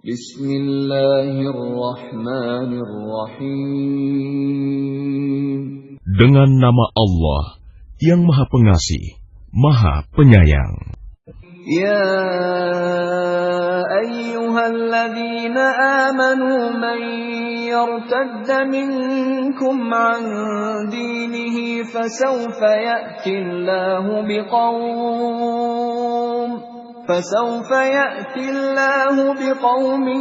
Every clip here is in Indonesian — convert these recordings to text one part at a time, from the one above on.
Bismillahirrahmanirrahim. Dengan nama Allah yang Maha Pengasih, Maha Penyayang. Ya ayyuhalladzina amanu man yartadda minkum an dinihi fasawfa ya'ti Allahu biqaumin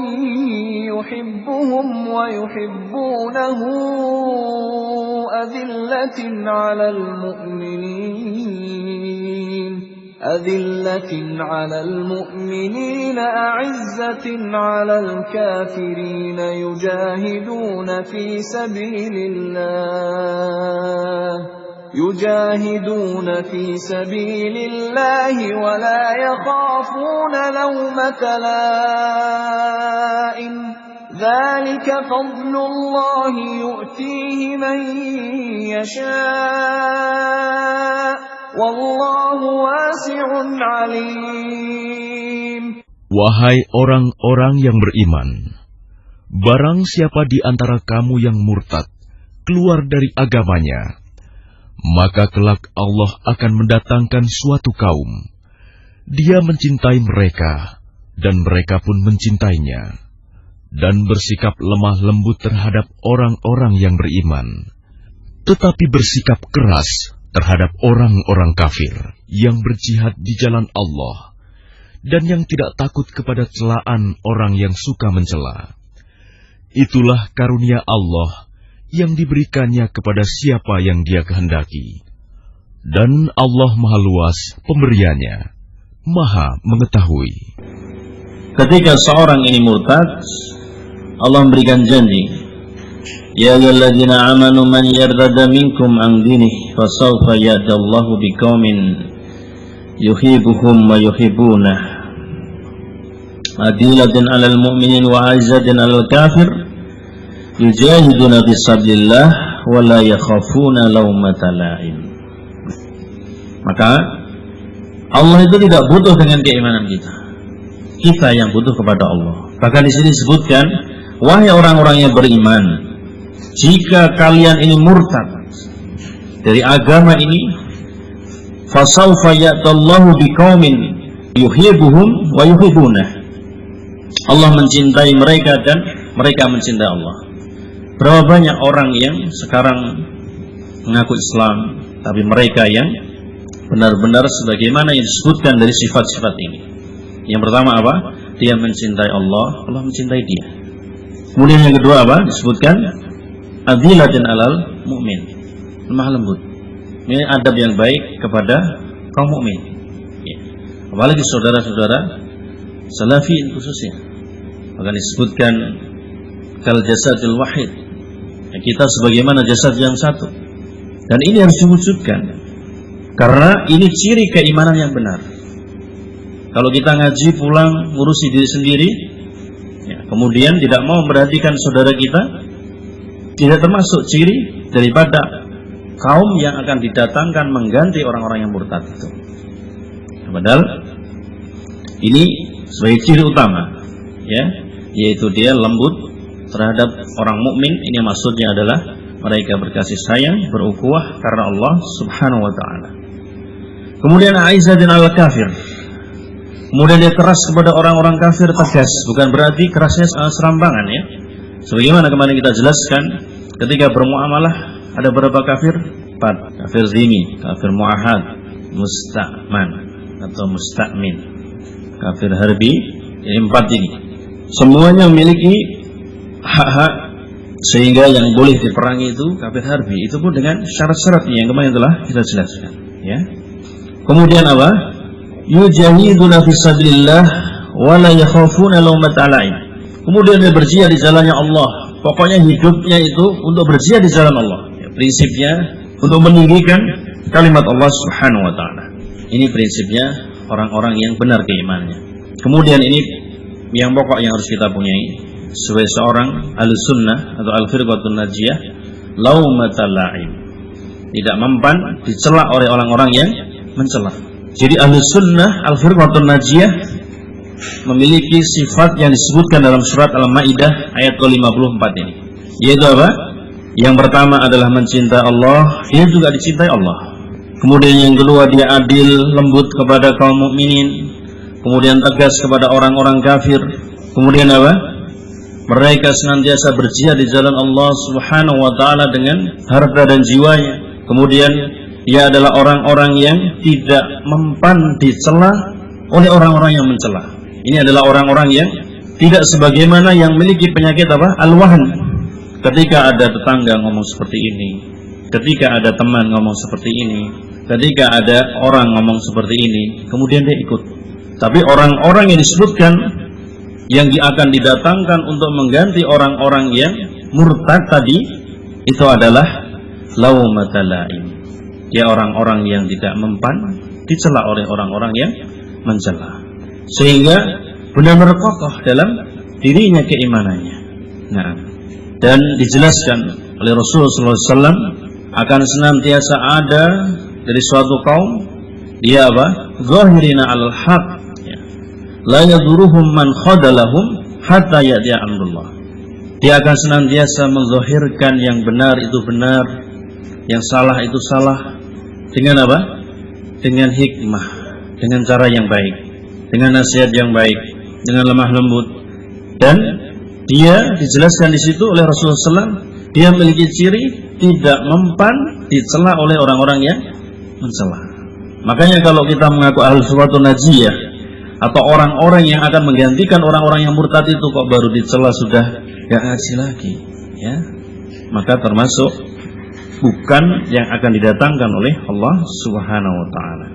yuhibbuhum wa yuhibbunahu أذلة على المؤمنين أعزة على الكافرين يجاهدون في سبيل الله ولا يخافون لومة لائم ذلك فضل الله يؤتيه من يشاء Wallahu wasi'un alim. Wahai orang-orang yang beriman, barang siapa di antara kamu yang murtad keluar dari agamanya, maka kelak Allah akan mendatangkan suatu kaum. Dia mencintai mereka, dan mereka pun mencintainya, dan bersikap lemah lembut terhadap orang-orang yang beriman, tetapi bersikap keras terhadap orang-orang kafir yang berjihad di jalan Allah dan yang tidak takut kepada celaan orang yang suka mencela. Itulah karunia Allah yang diberikannya kepada siapa yang Dia kehendaki. Dan Allah Maha Luas pemberiannya, Maha mengetahui. Ketika seorang ini murtad, Allah memberikan janji, Ya ayyuhalladzina amanu man yartadda minkum an dinihi fasawfa ya'ti Allahu biqaumin yuhibbuhum wa yuhibbunah adillatin 'alal mu'minin wa 'izzatin 'alal kafir yujahiduna fi sabilillah wa la yakhafuna laumata la'im. Maka Allah itu tidak butuh dengan keimanan kita yang butuh kepada Allah. Bahkan di sini disebutkan, wahai orang-orang yang beriman, jika kalian ini murtad dari agama ini, fasawfa ya'tallahu biqaumin yuhibbuhum wa yuhibbunah. Allah mencintai mereka dan mereka mencintai Allah. Berapa banyak orang yang sekarang mengaku Islam, tapi mereka yang benar-benar sebagaimana yang disebutkan dari sifat-sifat ini. Yang pertama apa? Dia mencintai Allah, Allah mencintai dia. Kemudian yang kedua apa? Disebutkan adillatin 'alal mu'min, lemah lembut. Ini adab yang baik kepada kaum mukmin. Ya. Apalagi saudara-saudara salafi khususnya. Maka disebutkan kal jasadil wahid. Ya, kita sebagaimana jasad yang satu. Dan ini harus diwujudkan. Karena ini ciri keimanan yang benar. Kalau kita ngaji pulang ngurusi diri sendiri, ya, kemudian tidak mau memperhatikan saudara kita, tidak termasuk ciri daripada kaum yang akan didatangkan mengganti orang-orang yang murtad itu. Padahal ini sebagai ciri utama, ya, yaitu dia lembut terhadap orang mukmin. Ini maksudnya adalah mereka berkasih sayang, berukhuwah karena Allah Subhanahu wa taala. Kemudian aizatin al kafir. Kemudian dia keras kepada orang-orang kafir, tegas, bukan berarti kerasnya serampangan, ya. Sebagaimana kemarin kita jelaskan, ketika bermuamalah ada berapa kafir? 4. Kafir zimmi, kafir muahad, musta'man atau musta'min, kafir harbi. Ini 4 ini. Semuanya memiliki hak-hak sehingga yang boleh diperangi itu kafir harbi. Itu pun dengan syarat-syaratnya yang kemarin telah kita jelaskan. Ya. Kemudian apa? Yujahiduna fi sabilillah wa la yakhafuna laumata la'im. Kemudian dia berjihad di jalannya Allah. Pokoknya hidupnya itu untuk berjihad di jalan Allah. Ya, prinsipnya untuk meninggikan kalimat Allah Subhanahu wa taala. Ini prinsipnya orang-orang yang benar keimanannya. Kemudian ini yang pokok yang harus kita punyai sebagai seorang Ahlussunnah atau Al-Firqatun Najiyah, laumatal la'im. Tidak mempan dicela oleh orang-orang yang mencela. Jadi Ahlussunnah Al-Firqatun Najiyah memiliki sifat yang disebutkan dalam surat Al-Maidah ayat ke-54 ini. Yaitu apa? Yang pertama adalah mencintai Allah, dia juga dicintai Allah. Kemudian yang kedua, dia adil, lembut kepada kaum mukminin. Kemudian tegas kepada orang-orang kafir. Kemudian apa? Mereka senantiasa berjihad di jalan Allah Subhanahu wa taala dengan harta dan jiwanya. Kemudian dia adalah orang-orang yang tidak mempan dicela oleh orang-orang yang mencela. Ini adalah orang-orang yang tidak sebagaimana yang memiliki penyakit apa? Al-wahn. Ketika ada tetangga ngomong seperti ini, ketika ada teman ngomong seperti ini, ketika ada orang ngomong seperti ini, kemudian dia ikut. Tapi orang-orang yang disebutkan yang akan didatangkan untuk mengganti orang-orang yang murtad tadi, itu adalah laumatalaim. Dia orang-orang yang tidak mempan dicela oleh orang-orang yang mencela, sehingga benar-benar kokoh dalam dirinya keimanannya. Nah, dan dijelaskan oleh Rasulullah SAW akan senantiasa ada dari suatu kaum, dia apa? Zahirina al-haq, ya. La yaduruhum man khadalahum hatta ya'tiya amrullah. Dia akan senantiasa menzahirkan yang benar itu benar, yang salah itu salah, dengan apa? Dengan hikmah, dengan cara yang baik, dengan nasihat yang baik, dengan lemah lembut. Dan dia dijelaskan di situ oleh Rasulullah SAW, dia memiliki ciri tidak mempan dicela oleh orang-orang yang mencela. Makanya kalau kita mengaku ahli sunnah najiyah atau orang-orang yang akan menggantikan orang-orang yang murtad itu kok baru dicela sudah gak ngaji lagi, ya, maka termasuk bukan yang akan didatangkan oleh Allah Subhanahu wa taala.